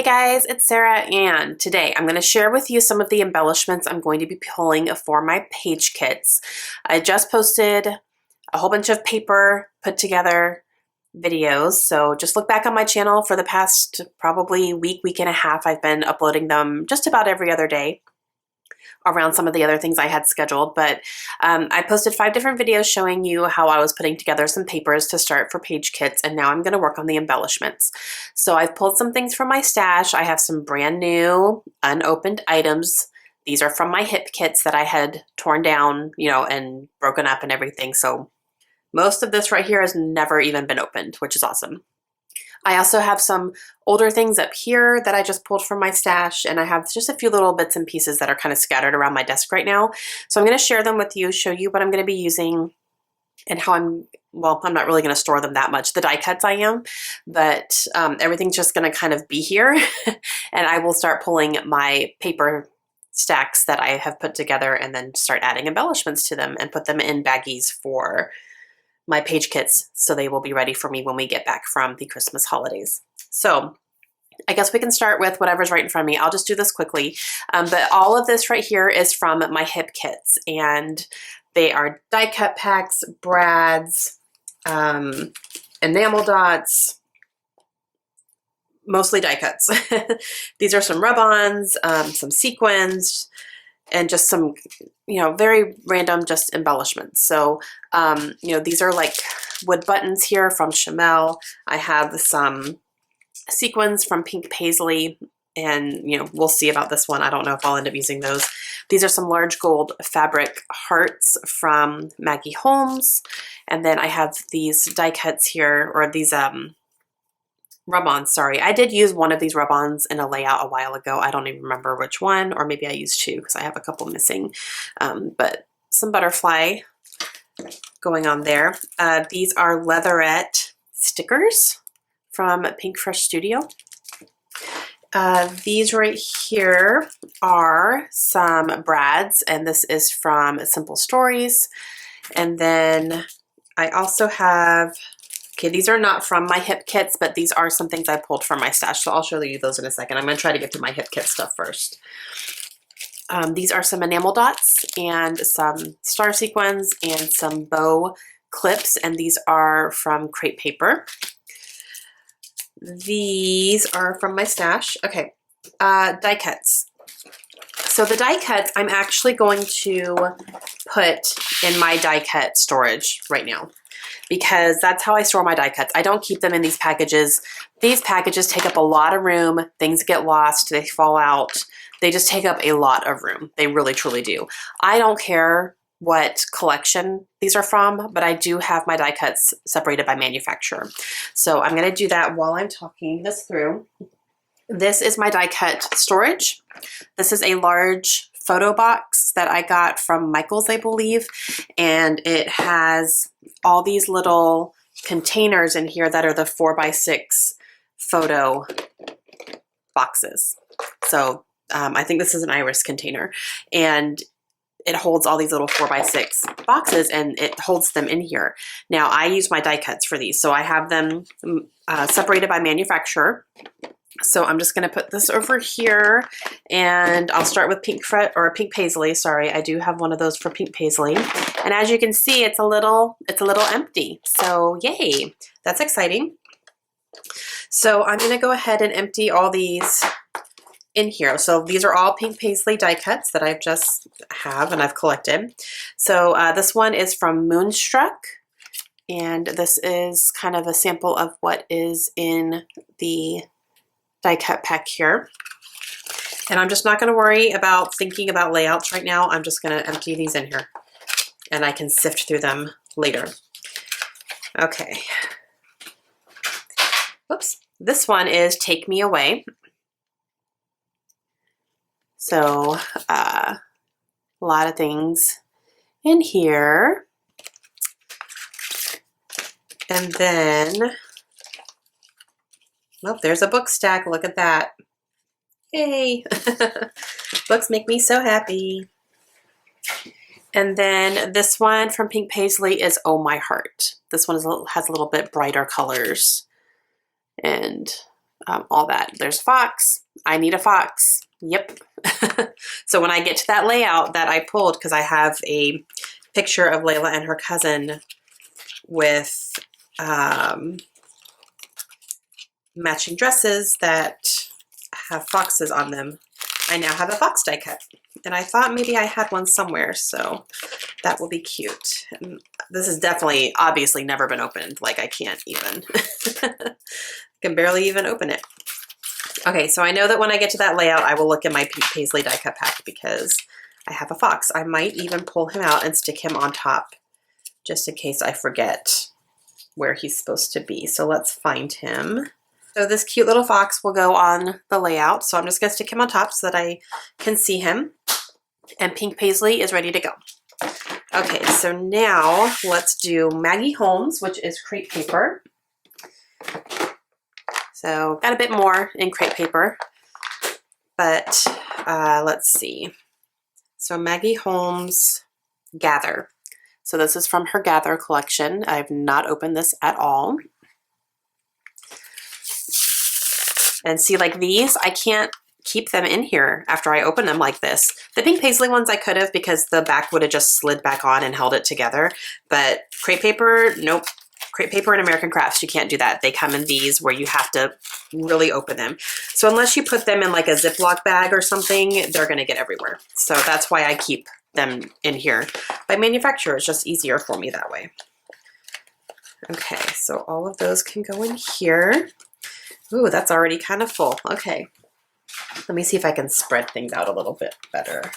guys, it's Sarah, and today I'm going to share with you some of the embellishments I'm going to be pulling for my page kits. I just posted a whole bunch of paper put together videos, so just look back on my channel for the past probably week and a half. I've been uploading them just about every other day around some of the other things I had scheduled, but I posted 5 different videos showing you how I was putting together some papers to start for page kits, and now I'm going to work on the embellishments. So I've pulled some things from my stash. I have some brand new unopened items. These are from my hip kits that I had torn down, and broken up and everything. So most of this right here has never even been opened, which is awesome. I also have some older things up here that I just pulled from my stash, and I have just a few little bits and pieces that are kind of scattered around my desk right now. So I'm going to share them with you, show you what I'm going to be using and how I'm not really going to store them that much. The die cuts I am, but everything's just going to kind of be here and I will start pulling my paper stacks that I have put together and then start adding embellishments to them and put them in baggies for my page kits, so they will be ready for me when we get back from the Christmas holidays. So I guess we can start with whatever's right in front of me. I'll just do this quickly. But all of this right here is from my hip kits, and they are die cut packs, brads, enamel dots, mostly die cuts. These are some rub-ons, some sequins, and just some, very random just embellishments. So, these are like wood buttons here from Chamel. I have some sequins from Pink Paisley, and, we'll see about this one. I don't know if I'll end up using those. These are some large gold fabric hearts from Maggie Holmes. And then I have these die cuts here, or these, rub-ons, sorry. I did use one of these rub-ons in a layout a while ago. I don't even remember which one, or maybe I used 2 because I have a couple missing. But some butterfly going on there. These are leatherette stickers from Pink Fresh Studio. These right here are some brads, and this is from Simple Stories. And then I also have, okay, these are not from my hip kits, but these are some things I pulled from my stash, so I'll show you those in a second. I'm going to try to get to my hip kit stuff first. These are some enamel dots and some star sequins and some bow clips, and these are from crepe paper. These are from my stash. Okay, die cuts. So the die cuts I'm actually going to put in my die cut storage right now, because that's how I store my die cuts. I don't keep them in these packages. These packages take up a lot of room. Things get lost, they fall out. They just take up a lot of room. They really, truly do. I don't care what collection these are from, but I do have my die cuts separated by manufacturer. So I'm gonna do that while I'm talking this through. This is my die cut storage. This is a large photo box that I got from Michael's, I believe, and it has all these little containers in here that are the 4x6 photo boxes. So I think this is an iris container, and it holds all these little 4x6 boxes, and it holds them in here. Now I use my die cuts for these, so I have them separated by manufacturer. So I'm just going to put this over here, and I'll start with Pink Paisley. Sorry, I do have one of those for Pink Paisley. And as you can see, it's a little empty. So yay, that's exciting. So I'm going to go ahead and empty all these in here. So these are all Pink Paisley die cuts that I've just and I've collected. So this one is from Moonstruck, and this is kind of a sample of what is in the die cut pack here. And I'm just not going to worry about thinking about layouts right now. I'm just going to empty these in here, and I can sift through them later. Okay. Whoops. This one is Take Me Away. So a lot of things in here. And then, oh, there's a book stack. Look at that. Yay. Books make me so happy. And then this one from Pink Paisley is Oh My Heart. This one has a little bit brighter colors. And all that. There's fox. I need a fox. Yep. So when I get to that layout that I pulled, because I have a picture of Layla and her cousin with matching dresses that have foxes on them, I now have a fox die cut. And I thought maybe I had one somewhere, so that will be cute. And this has definitely, obviously never been opened. Like I can't even, can barely even open it. Okay, so I know that when I get to that layout, I will look in my Pink Paisley die cut pack because I have a fox. I might even pull him out and stick him on top just in case I forget where he's supposed to be. So let's find him. So this cute little fox will go on the layout. So I'm just gonna stick him on top so that I can see him. And Pink Paisley is ready to go. Okay, so now let's do Maggie Holmes, which is crepe paper. So got a bit more in crepe paper, but let's see. So Maggie Holmes Gather. So this is from her Gather collection. I've not opened this at all. And see, like these, I can't keep them in here after I open them like this. The Pink Paisley ones I could have because the back would have just slid back on and held it together. But crepe paper, nope. Crepe paper and American Crafts, you can't do that. They come in these where you have to really open them. So unless you put them in like a Ziploc bag or something, they're gonna get everywhere. So that's why I keep them in here. By manufacturer, it's just easier for me that way. Okay, so all of those can go in here. Ooh, that's already kind of full. Okay, let me see if I can spread things out a little bit better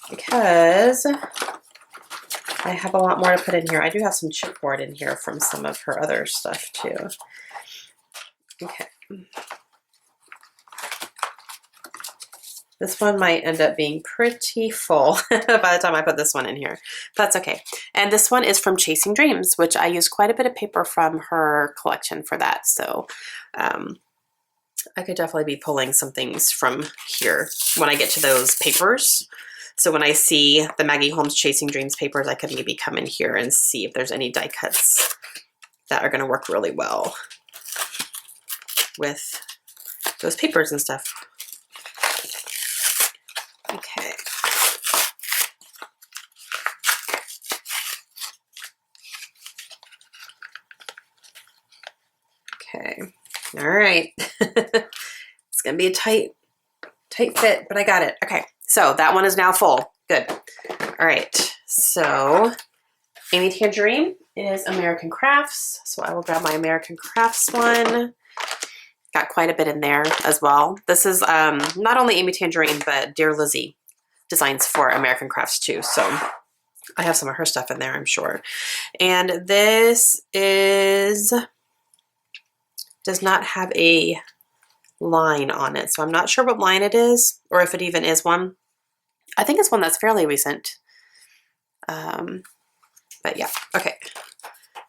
because I have a lot more to put in here. I do have some chipboard in here from some of her other stuff too. Okay. This one might end up being pretty full by the time I put this one in here. That's okay. And this one is from Chasing Dreams, which I used quite a bit of paper from her collection for that. So I could definitely be pulling some things from here when I get to those papers. So when I see the Maggie Holmes Chasing Dreams papers, I could maybe come in here and see if there's any die cuts that are going to work really well with those papers and stuff. Okay. Okay. All right. It's going to be a tight fit, but I got it. Okay. So that one is now full. Good. All right. So Amy Tangerine is American Crafts. So I will grab my American Crafts one. Got quite a bit in there as well. This is not only Amy Tangerine, but Dear Lizzie designs for American Crafts too. So I have some of her stuff in there, I'm sure. And this does not have a line on it. So I'm not sure what line it is or if it even is one. I think it's one that's fairly recent. But yeah, okay.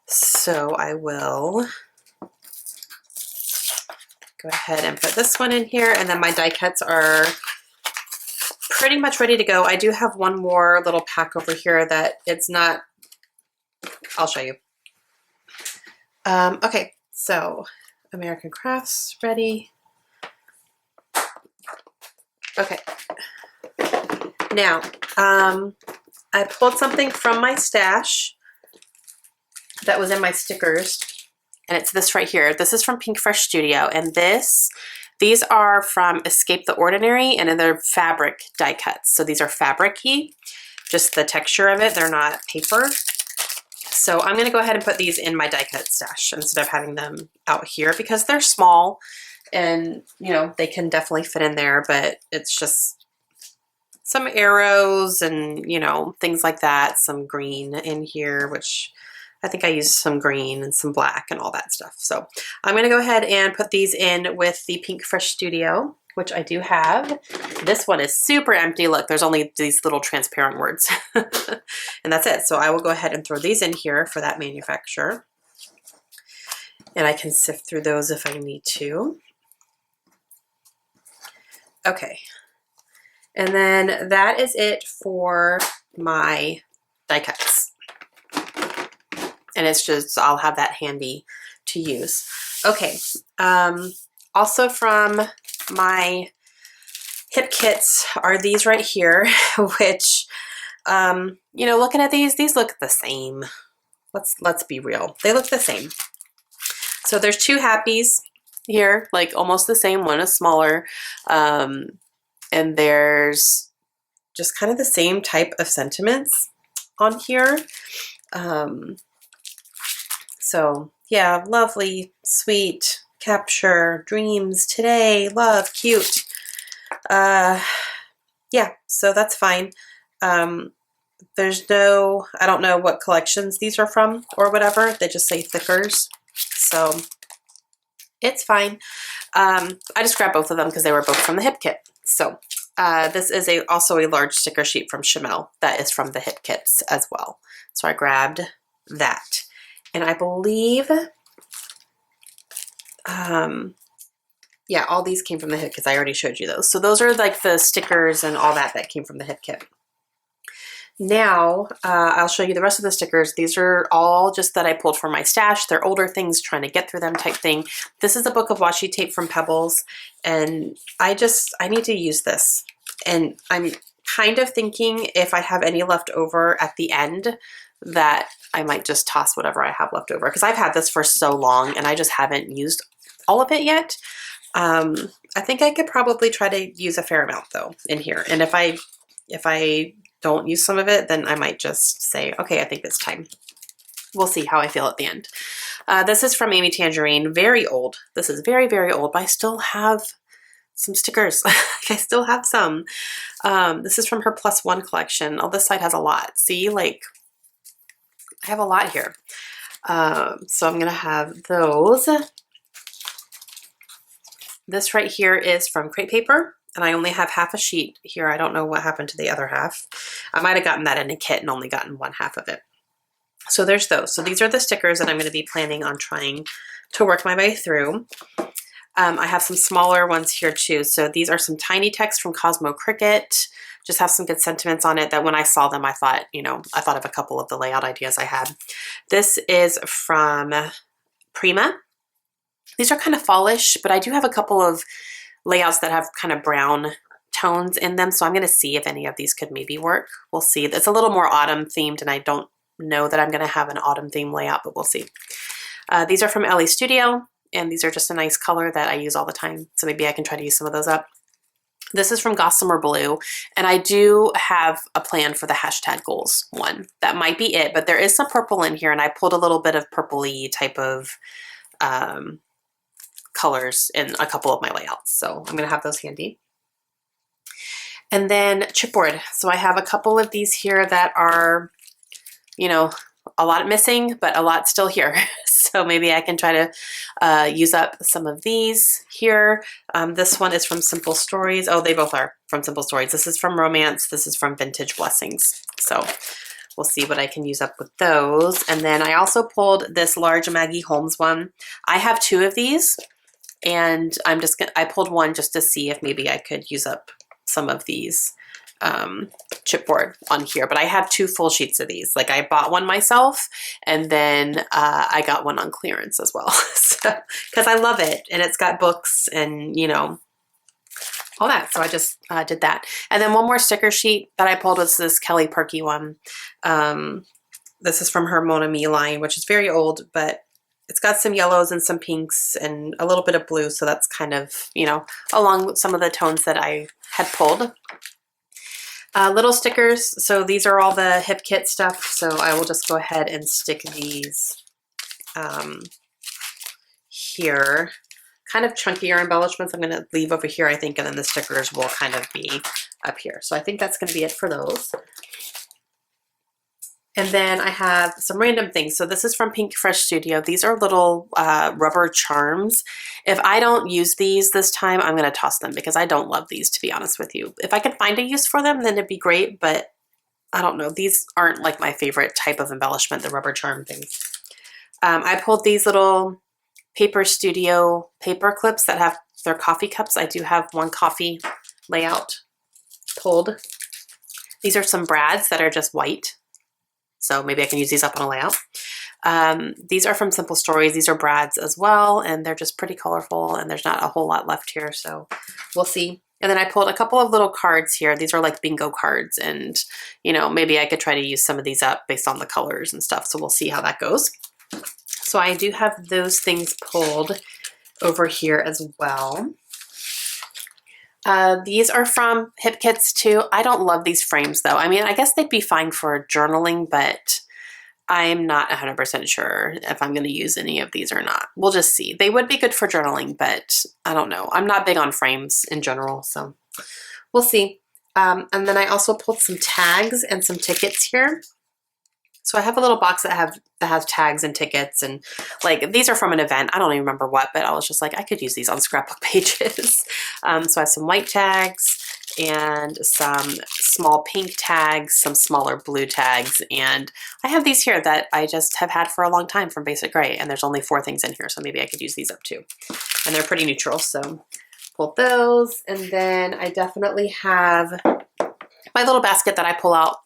So I will go ahead and put this one in here, and then my die cuts are pretty much ready to go. I do have one more little pack over here that it's not, I'll show you. Okay, so American Crafts ready. Okay. Now, I pulled something from my stash that was in my stickers, and it's this right here. This is from Pink Fresh Studio, and these are from Escape the Ordinary, and they're fabric die cuts. So these are fabric-y, just the texture of it. They're not paper. So I'm gonna go ahead and put these in my die cut stash instead of having them out here because they're small and, you know, they can definitely fit in there, but it's just some arrows and, you know, things like that. Some green in here, which I think I used some green and some black and all that stuff. So I'm going to go ahead and put these in with the Pink Fresh Studio, which I do have. This one is super empty. Look, there's only these little transparent words and that's it. So I will go ahead and throw these in here for that manufacturer. And I can sift through those if I need to. Okay. And then that is it for my die cuts. and it's just, I'll have that handy to use. Okay, also from my hip kits are these right here, which, you know, looking at these look the same. Let's be real. They look the same. So there's two happies here, like almost the same. One is smaller, and there's just kind of the same type of sentiments on here. So yeah, lovely, sweet, capture, dreams, today, love, cute. Yeah, so that's fine. There's no, I don't know what collections these are from or whatever. They just say thickers. So it's fine. I just grabbed both of them because they were both from the hip kit. So this is also a large sticker sheet from Chamel that is from the hip kits as well. So I grabbed that. And I believe, yeah, all these came from the hip kits. I already showed you those. So those are like the stickers and all that came from the hip kit. Now, I'll show you the rest of the stickers. These are all just that I pulled from my stash. They're older things, trying to get through them type thing. This is a book of washi tape from Pebbles, and I need to use this. And I'm kind of thinking if I have any left over at the end that I might just toss whatever I have left over, because I've had this for so long and I just haven't used all of it yet. I think I could probably try to use a fair amount though in here. And if I don't use some of it, then I might just say, okay, I think it's time. We'll see how I feel at the end. This is from Amy Tangerine, very old. This is very, very old, but I still have some stickers. I still have some. This is from her +1 collection. Oh, this side has a lot. See, like, I have a lot here. So I'm gonna have those. This right here is from Crepe Paper, and I only have half a sheet here. I don't know what happened to the other half. I might have gotten that in a kit and only gotten one half of it. So there's those. So these are the stickers that I'm going to be planning on trying to work my way through. I have some smaller ones here too. So these are some tiny texts from Cosmo Cricket. Just have some good sentiments on it that when I saw them, I thought, you know, I thought of a couple of the layout ideas I had. This is from Prima. These are kind of fallish, but I do have a couple of layouts that have kind of brown tones in them. So I'm going to see if any of these could maybe work. We'll see. It's a little more autumn themed, and I don't know that I'm going to have an autumn theme layout, but we'll see. These are from Ellie Studio, and these are just a nice color that I use all the time. So maybe I can try to use some of those up. This is from Gossamer Blue, and I do have a plan for the hashtag goals one. That might be it, but there is some purple in here, and I pulled a little bit of purpley type of colors in a couple of my layouts. So I'm going to have those handy. And then chipboard. So I have a couple of these here that are, you know, a lot missing, but a lot still here. So maybe I can try to use up some of these here. This one is from Simple Stories. Oh, they both are from Simple Stories. This is from Romance. This is from Vintage Blessings. So we'll see what I can use up with those. And then I also pulled this large Maggie Holmes one. I have two of these, and I pulled one just to see if maybe I could use up some of these chipboard on here, but I have two full sheets of these. Like I bought one myself, and then I got one on clearance as well. So, because I love it, and it's got books and, you know, all that. So I just did that. And then one more sticker sheet that I pulled was this Kelly Perky one. This is from her Mon Ami line, which is very old, but it's got some yellows and some pinks and a little bit of blue. So that's kind of, you know, along with some of the tones that I had pulled. Little stickers. So these are all the hip kit stuff. So I will just go ahead and stick these here. Kind of chunkier embellishments I'm going to leave over here, I think, and then the stickers will kind of be up here. So I think that's going to be it for those. And then I have some random things. So this is from Pink Fresh Studio. These are little rubber charms. If I don't use these this time, I'm going to toss them because I don't love these, to be honest with you. If I can find a use for them, then it'd be great, but I don't know. These aren't like my favorite type of embellishment, the rubber charm things. I pulled these little Paper Studio paper clips that have their coffee cups. I do have one coffee layout pulled. These are some brads that are just white. So maybe I can use these up on a layout. These are from Simple Stories. These are Brad's as well, and they're just pretty colorful, and there's not a whole lot left here, so we'll see. And then I pulled a couple of little cards here. These are like bingo cards, and you know, maybe I could try to use some of these up based on the colors and stuff, so we'll see how that goes. So I do have those things pulled over here as well. These are from Hip Kits too. I don't love these frames though. I mean, I guess they'd be fine for journaling, but I'm not 100% sure if I'm going to use any of these or not. We'll just see. They would be good for journaling, but I don't know. I'm not big on frames in general, so we'll see. And then I also pulled some tags and some tickets here. So I have a little box that has tags and tickets, and like these are from an event. I don't even remember what, but I was just like, I could use these on scrapbook pages. So I have some white tags and some small pink tags, some smaller blue tags, and I have these here that I just have had for a long time from Basic Gray, and there's only 4 things in here, so maybe I could use these up too. And they're pretty neutral, so pull those. And then I definitely have my little basket that I pull out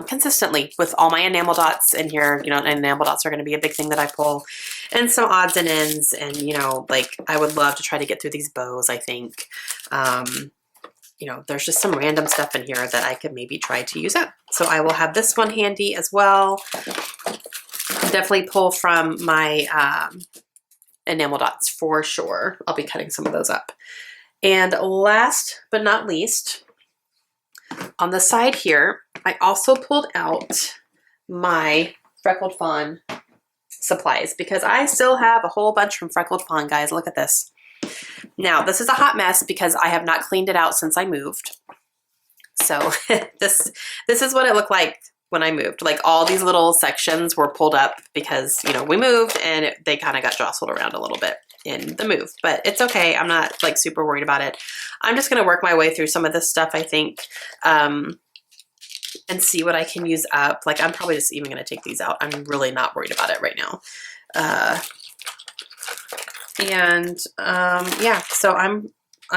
consistently with all my enamel dots in here. You know, and enamel dots are going to be a big thing that I pull, and some odds and ends, and you know, like I would love to try to get through these bows, I think. You know, there's just some random stuff in here that I could maybe try to use up. So I will have this one handy as well. Definitely pull from my enamel dots for sure. I'll be cutting some of those up. And last but not least, on the side here, I also pulled out my Freckled Fawn supplies because I still have a whole bunch from Freckled Fawn, guys. Look at this. Now, this is a hot mess because I have not cleaned it out since I moved. So this is what it looked like when I moved. Like all these little sections were pulled up because, you know, we moved and they kind of got jostled around a little bit in the move, but it's okay. I'm not like super worried about it. I'm just going to work my way through some of this stuff, I think, and see what I can use up. Like I'm probably just even going to take these out. I'm really not worried about it right now. Yeah, so I'm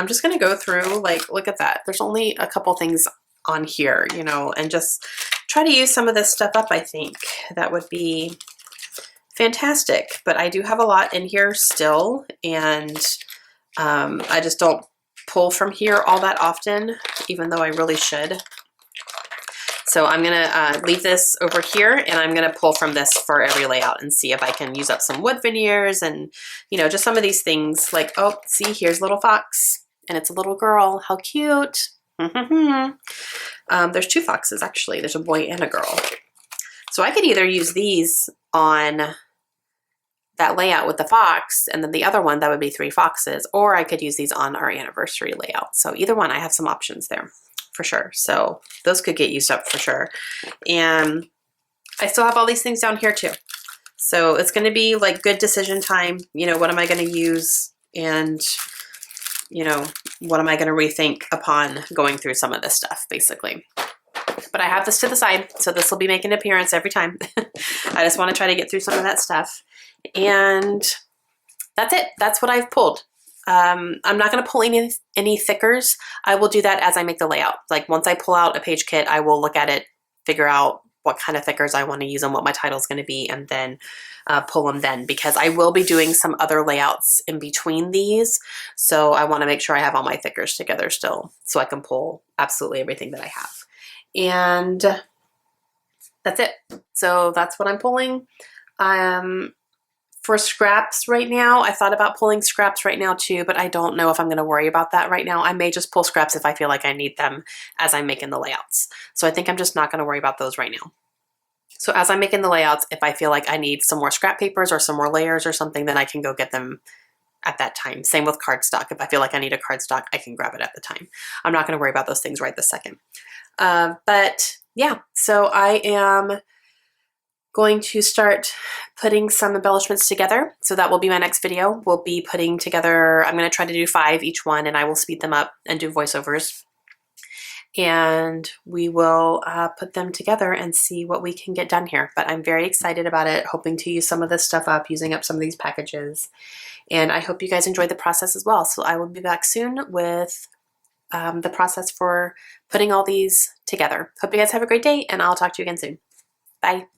just going to go through, like, look at that. There's only a couple things on here, you know, and just try to use some of this stuff up. I think that would be fantastic, but I do have a lot in here still, and I just don't pull from here all that often, even though I really should. So I'm gonna leave this over here, and I'm gonna pull from this for every layout and see if I can use up some wood veneers and, you know, just some of these things. Like, oh, see, here's little fox, and it's a little girl. How cute. There's 2 foxes actually. There's a boy and a girl. So I could either use these on that layout with the fox, and then the other one, that would be 3 foxes, or I could use these on our anniversary layout. So either one, I have some options there for sure. So those could get used up for sure. And I still have all these things down here too. So it's going to be like good decision time. You know, what am I going to use? And, you know, what am I going to rethink upon going through some of this stuff, basically. But I have this to the side, so this will be making an appearance every time. I just want to try to get through some of that stuff. And that's it. That's what I've pulled. I'm not going to pull any thickers. I will do that as I make the layout. Like once I pull out a page kit, I will look at it, figure out what kind of thickers I want to use and what my title is going to be, and then pull them then, because I will be doing some other layouts in between these. So I want to make sure I have all my thickers together still so I can pull absolutely everything that I have. And that's it. So that's what I'm pulling. For scraps right now, I thought about pulling scraps right now too, but I don't know if I'm going to worry about that right now. I may just pull scraps if I feel like I need them as I'm making the layouts. So I think I'm just not going to worry about those right now. So as I'm making the layouts, if I feel like I need some more scrap papers or some more layers or something, then I can go get them at that time. Same with cardstock. If I feel like I need a cardstock, I can grab it at the time. I'm not going to worry about those things right this second. But yeah, so I am going to start putting some embellishments together. So that will be my next video. We'll be putting together, I'm going to try to do 5 each one, and I will speed them up and do voiceovers. And we will put them together and see what we can get done here. But I'm very excited about it, hoping to use some of this stuff up, using up some of these packages. And I hope you guys enjoyed the process as well. So I will be back soon with the process for putting all these together. Hope you guys have a great day, and I'll talk to you again soon. Bye.